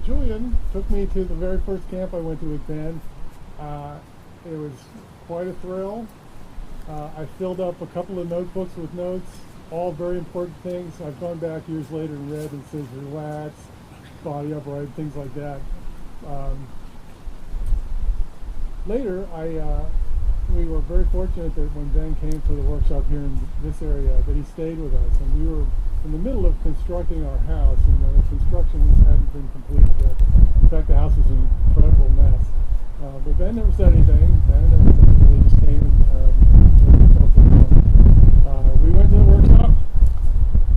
Julian took me to the very first camp I went to with Ben. It was quite a thrill. I filled up a couple of notebooks with notes, all very important things. I've gone back years later and read, and it says relax, body upright, things like that. Later, we were very fortunate that when Ben came for the workshop here in this area, that he stayed with us. And we were in the middle of constructing our house, and the construction hadn't been completed yet. In fact, the house was an incredible mess. But Ben never said anything. Ben never said anything. He just came and talked to him. We went to the workshop,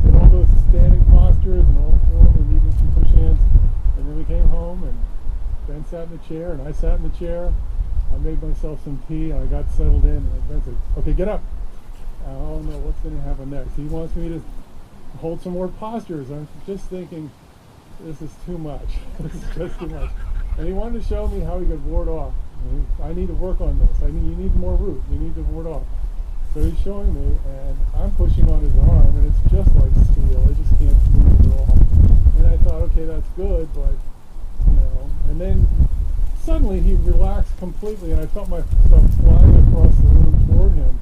did all those standing postures and all form and even some push hands. And then we came home, and Ben sat in the chair, and I sat in the chair. I made myself some tea, and I got settled in, and Ben said, okay, get up. Oh no, what's going to happen next? He wants me to hold some more postures. I'm just thinking, this is too much. This is just too much. And he wanted to show me how he could ward off. I need to work on this. You need more root. You need to ward off. So he's showing me, and I'm pushing on his arm, and it's just like steel. I just can't move it at all. And I thought, okay, that's good, but, and then suddenly he relaxed completely, and I felt myself flying across the room toward him.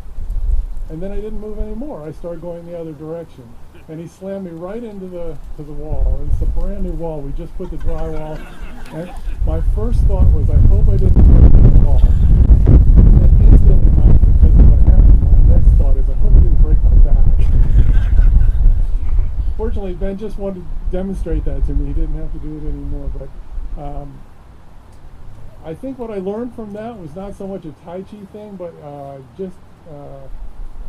And then I didn't move anymore. I started going the other direction. And he slammed me right into the wall. And it's a brand new wall. We just put the drywall. And my first thought was, I hope I didn't break the wall. And then instantly, because of what happened, my next thought is, I hope I didn't break my back. Fortunately, Ben just wanted to demonstrate that to me. He didn't have to do it anymore. But I think what I learned from that was not so much a Tai Chi thing, but just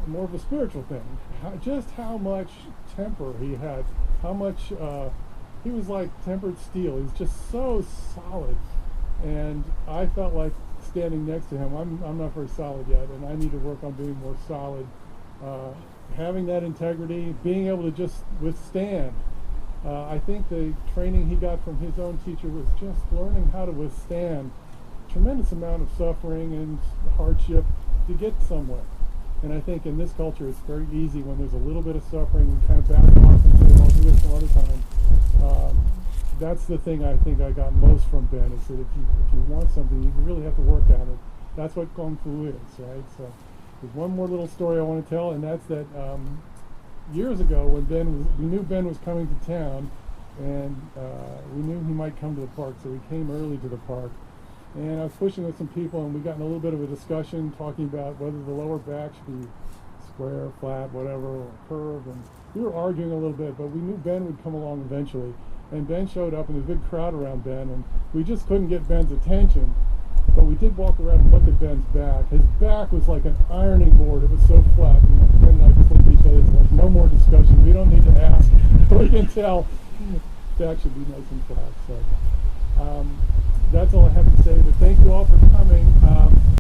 more of a spiritual thing. Just how much temper he had, how much he was like tempered steel. He was just so solid, and I felt like standing next to him. I'm not very solid yet, and I need to work on being more solid. Having that integrity, being able to just withstand. I think the training he got from his own teacher was just learning how to withstand a tremendous amount of suffering and hardship to get somewhere. And I think in this culture it's very easy when there's a little bit of suffering, we kind of back off and say, well, I'll do this some other time. That's the thing I think I got most from Ben, is that if you want something, you really have to work at it. That's what Kung Fu is, right? So there's one more little story I want to tell, and that's that years ago when we knew Ben was coming to town, and we knew he might come to the park, so we came early to the park. And I was pushing with some people, and we got in a little bit of a discussion talking about whether the lower back should be square, flat, whatever, or curved. And we were arguing a little bit, but we knew Ben would come along eventually. And Ben showed up, and there's a big crowd around Ben, and we just couldn't get Ben's attention. But we did walk around and look at Ben's back. His back was like an ironing board. It was so flat. And my friend and I just looked at each other and said, no more discussion. We don't need to ask. We can tell. Back should be nice and flat. So that's all I have to say. But thank you all for coming.